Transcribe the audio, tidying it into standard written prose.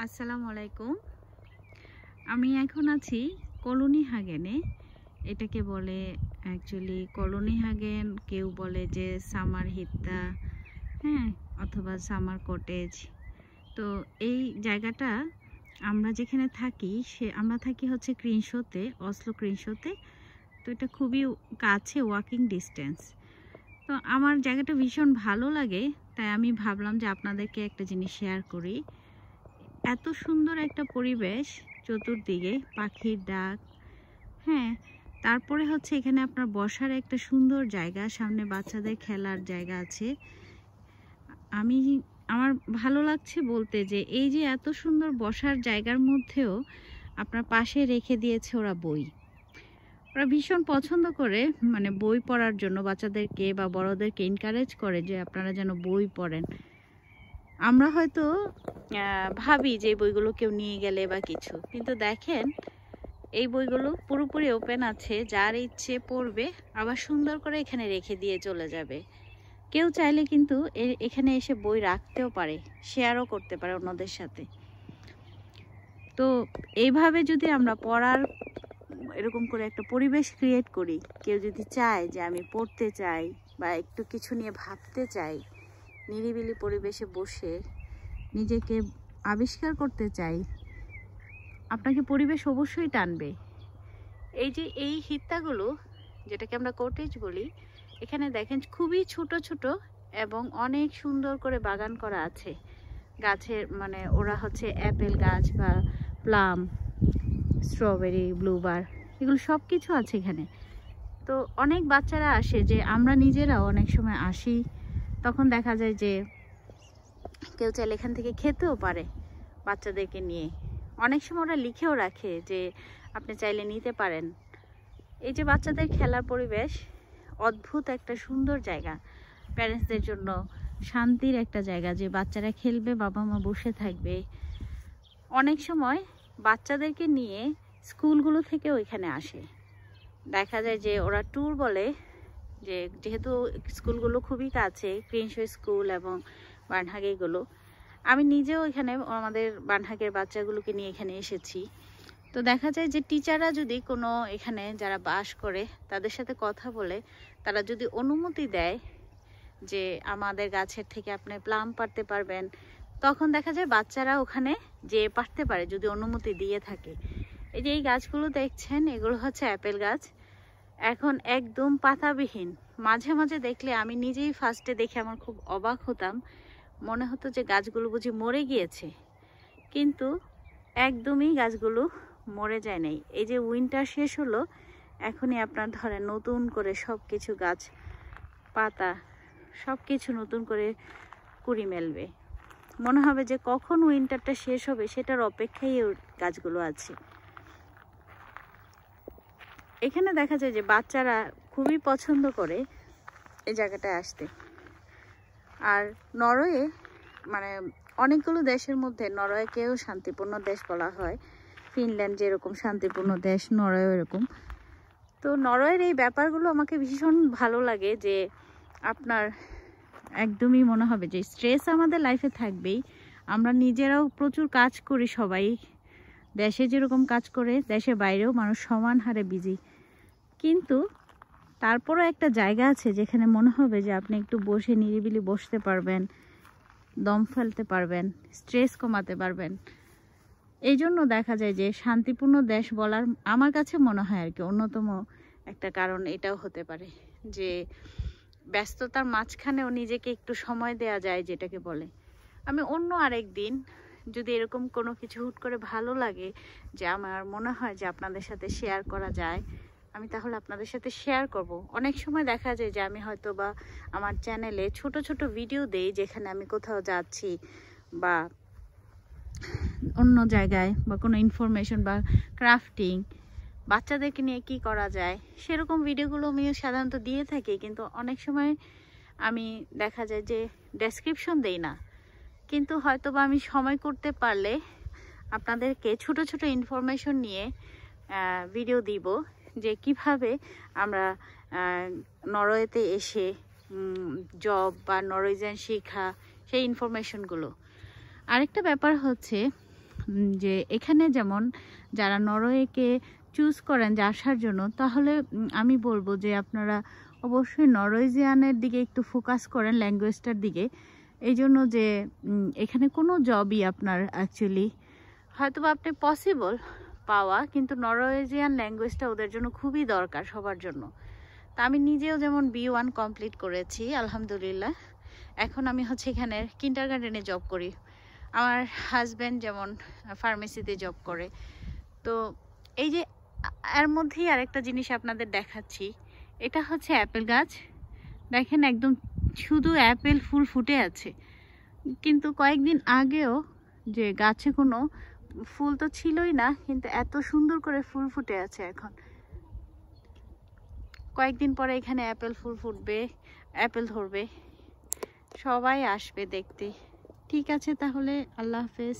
আসসালামু আলাইকুম। আমি এখন আছি কলোনি হাগেনে। এটাকে বলে অ্যাকচুয়ালি কলোনি হাগেন, কেউ বলে যে সামার হিত্তা, হ্যাঁ, অথবা সামার কটেজ। তো এই জায়গাটা আমরা যেখানে থাকি আমরা থাকি হচ্ছে ক্রিনশোতে, অসলো ক্রিনশোতে। তো এটা খুবই কাছে, ওয়াকিং ডিস্টেন্স। তো আমার জায়গাটা ভীষণ ভালো লাগে, তাই আমি ভাবলাম যে আপনাদেরকে একটা জিনিস শেয়ার করি। এত সুন্দর একটা পরিবেশ, চতুর্দিকে পাখির ডাক, হ্যাঁ, তারপরে হচ্ছে এখানে আপনার বসার একটা সুন্দর জায়গা, সামনে বাচ্চাদের খেলার জায়গা আছে। আমার ভালো লাগছে বলতে যে এই যে এত সুন্দর বসার জায়গার মধ্যেও আপনার পাশে রেখে দিয়েছে ওরা বই। ওরা ভীষণ পছন্দ করে, মানে বই পড়ার জন্য বাচ্চাদেরকে বা বড়দেরকে এনকারেজ করে যে আপনারা যেন বই পড়েন। আমরা হয়তো ভাবি যে এই বইগুলো কেউ নিয়ে গেলে বা কিছু, কিন্তু দেখেন এই বইগুলো পুরোপুরি ওপেন আছে, যার ইচ্ছে পড়বে, আবার সুন্দর করে এখানে রেখে দিয়ে চলে যাবে। কেউ চাইলে কিন্তু এখানে এসে বই রাখতেও পারে, শেয়ারও করতে পারে অন্যদের সাথে। তো এইভাবে যদি আমরা পড়ার এরকম করে একটা পরিবেশ ক্রিয়েট করি, কেউ যদি চায় যে আমি পড়তে চাই বা একটু কিছু নিয়ে ভাবতে চাই, নিরিবিলি পরিবেশে বসে নিজেকে আবিষ্কার করতে চাই, আপনাকে পরিবেশ অবশ্যই টানবে। এই যে এই হিত্তাগুলো, যেটাকে আমরা কটেজ বলি, এখানে দেখেন খুবই ছোট ছোট এবং অনেক সুন্দর করে বাগান করা আছে গাছের, মানে ওরা হচ্ছে অ্যাপেল গাছ বা প্লাম, স্ট্রবেরি, ব্লুবার, এগুলো সব কিছু আছে এখানে। তো অনেক বাচ্চারা আসে, যে আমরা নিজেরাও অনেক সময় আসি, তখন দেখা যায় যে কেউ চাইলে এখান থেকে খেতেও পারে বাচ্চাদেরকে নিয়ে। অনেক সময় ওরা লিখেও রাখে যে আপনি চাইলে নিতে পারেন। এই যে বাচ্চাদের খেলার পরিবেশ, অদ্ভুত একটা সুন্দর জায়গা, প্যারেন্টসদের জন্য শান্তির একটা জায়গা, যে বাচ্চারা খেলবে, বাবা মা বসে থাকবে। অনেক সময় বাচ্চাদেরকে নিয়ে স্কুলগুলো থেকেও এখানে আসে। দেখা যায় যে ওরা ট্যুর বলে, যে যেহেতু স্কুলগুলো খুবই কাছে, ক্রিনশো স্কুল এবং বার্নহাগেগুলো, আমি নিজেও এখানে আমাদের বার্নহাগের বাচ্চাগুলোকে নিয়ে এখানে এসেছি। তো দেখা যায় যে টিচাররা যদি কোনো এখানে যারা বাস করে তাদের সাথে কথা বলে, তারা যদি অনুমতি দেয় যে আমাদের গাছের থেকে আপনি প্লাম পাড়তে পারবেন, তখন দেখা যায় বাচ্চারা ওখানে যে পারতে পারে, যদি অনুমতি দিয়ে থাকে। এই যে এই গাছগুলো দেখছেন, এগুলো হচ্ছে অ্যাপেল গাছ, এখন একদম পাতাবিহীন। মাঝে মাঝে দেখলে আমি নিজেই ফার্স্টে দেখে আমার খুব অবাক হতাম, মনে হতো যে গাছগুলো বুঝি মরে গিয়েছে, কিন্তু একদমই গাছগুলো মরে যায় নাই। এই যে উইন্টার শেষ হলো, এখনই আপনার ধরেন নতুন করে সব কিছু গাছ পাতা সব কিছু নতুন করে কুড়ি মেলবে। মনে হবে যে কখন উইন্টারটা শেষ হবে সেটার অপেক্ষায় গাছগুলো আছে। এখানে দেখা যায় যে বাচ্চারা খুবই পছন্দ করে এই জায়গাটায় আসতে। আর নরওয়ে, মানে অনেকগুলো দেশের মধ্যে নরওয়েকেও শান্তিপূর্ণ দেশ বলা হয়। ফিনল্যান্ড যেরকম শান্তিপূর্ণ দেশ, নরওয়ে এরকম। তো নরওয়ের এই ব্যাপারগুলো আমাকে ভীষণ ভালো লাগে, যে আপনার একদমই মনে হবে যে স্ট্রেস আমাদের লাইফে থাকবেই, আমরা নিজেরাও প্রচুর কাজ করি, সবাই দেশে যেরকম কাজ করে দেশের বাইরেও মানুষ সমান হারে বিজি, কিন্তু তারপরও একটা জায়গা আছে যেখানে মনে হবে যে আপনি একটু বসে নিরিবিলি বসতে পারবেন, দম ফেলতে পারবেন, স্ট্রেস কমাতে পারবেন। এই জন্য দেখা যায় যে শান্তিপূর্ণ দেশ বলার আমার কাছে মনে হয় আর কি অন্যতম একটা কারণ এটাও হতে পারে, যে ব্যস্ততার মাঝখানেও নিজেকে একটু সময় দেয়া যায়, যেটাকে বলে। আমি অন্য আরেক দিন যদি এরকম কোনো কিছু হুট করে ভালো লাগে, যে আমার মনে হয় যে আপনাদের সাথে শেয়ার করা যায়, আমি তাহলে আপনাদের সাথে শেয়ার করব। অনেক সময় দেখা যায় যে আমি হয়তো বা আমার চ্যানেলে ছোট ছোট ভিডিও দেই, যেখানে আমি কোথাও যাচ্ছি বা অন্য জায়গায়, বা কোনো ইনফরমেশন বা ক্রাফটিং, বাচ্চাদেরকে নিয়ে কি করা যায়, সেরকম ভিডিওগুলো আমি সাধারণত দিয়ে থাকি। কিন্তু অনেক সময় আমি দেখা যায় যে ডেসক্রিপশন দেই না, কিন্তু হয়তো বা আমি সময় করতে পারলে আপনাদেরকে ছোট ছোট ইনফরমেশন নিয়ে ভিডিও দিব, যে কিভাবে আমরা নরওয়েতে এসে জব বা নরওয়েজিয়ান শেখা, সেই ইনফরমেশনগুলো। আরেকটা ব্যাপার হচ্ছে যে এখানে যেমন যারা নরওয়েকে চুজ করেন যে আসার জন্য, তাহলে আমি বলবো যে আপনারা অবশ্যই নরওয়েজিয়ানের দিকে একটু ফোকাস করেন, ল্যাঙ্গুয়েজটার দিকে। এই জন্য যে এখানে কোনো জবই আপনার অ্যাকচুয়ালি হয়তো বা আপনি পসিবল পাওয়া, কিন্তু নরওয়েজিয়ান ল্যাঙ্গুয়েজটা ওদের জন্য খুবই দরকার সবার জন্য। তা আমি নিজেও যেমন B1 কমপ্লিট করেছি আলহামদুলিল্লাহ। এখন আমি হচ্ছে এখানে কিন্ডারগার্টেনে জব করি। আমার হাজব্যান্ড যেমন ফার্মেসিতে জব করে। তো এই যে এর মধ্যেই আরেকটা জিনিস আপনাদের দেখাচ্ছি, এটা হচ্ছে অ্যাপেল গাছ। দেখেন একদম শুধু অ্যাপেল ফুল ফুটে আছে, কিন্তু কয়েকদিন আগেও যে গাছে কোনো ফুল তো ছিলই না, কিন্তু এত সুন্দর করে ফুল ফুটে আছে। এখন কয়েকদিন পরে এখানে অ্যাপেল ফুল ফুটবে, অ্যাপেল ধরবে, সবাই আসবে দেখতে। ঠিক আছে তাহলে, আল্লাহ হাফেজ।